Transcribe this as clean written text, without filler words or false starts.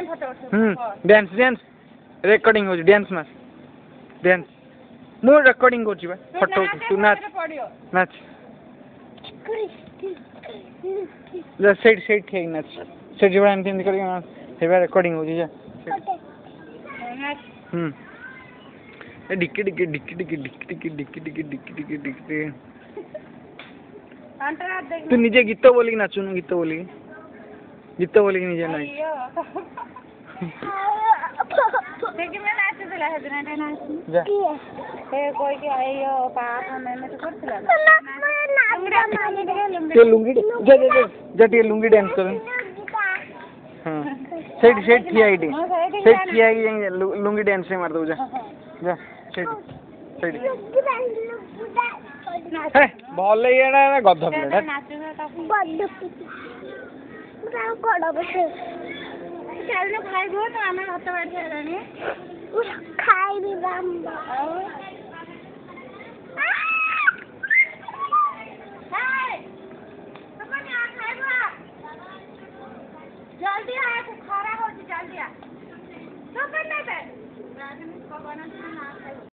dance dance recording हो dance मार dance मु रेकर्डिंग करछि बा फोटो तू नाच नाच जा सेट सेट ठीक नाच सेट जबा एमती करी हेबा रेकर्डिंग हो जा डिक्की डिक्की डिक्की डिक्की डिक्की डिक्की डिक्की डिक्की डिक्की डिक्की तू निजे गीत बोली नाचुन गीत बोली निजे नाच देखि मैं नाच दिला है बिना नाच जा ए कोई के आयो पाप में तो करथिला ते लुंगी जा जा जा ते लुंगी डांस कर हां सेट सेट किया आईडी सेट किया आई लुंगी डांस से मार दो जा जा सेट सेट हे भले एडा गध प्लेट नाचुगा बड्ड मुरा कोडो बसे चल न खाइबो तो हमें हाथ बाड़ छेरानी उस खाई भी बाम्बा जल्दी आ खरा हो जल्दी आ तो करने पे राजनीति को बना ना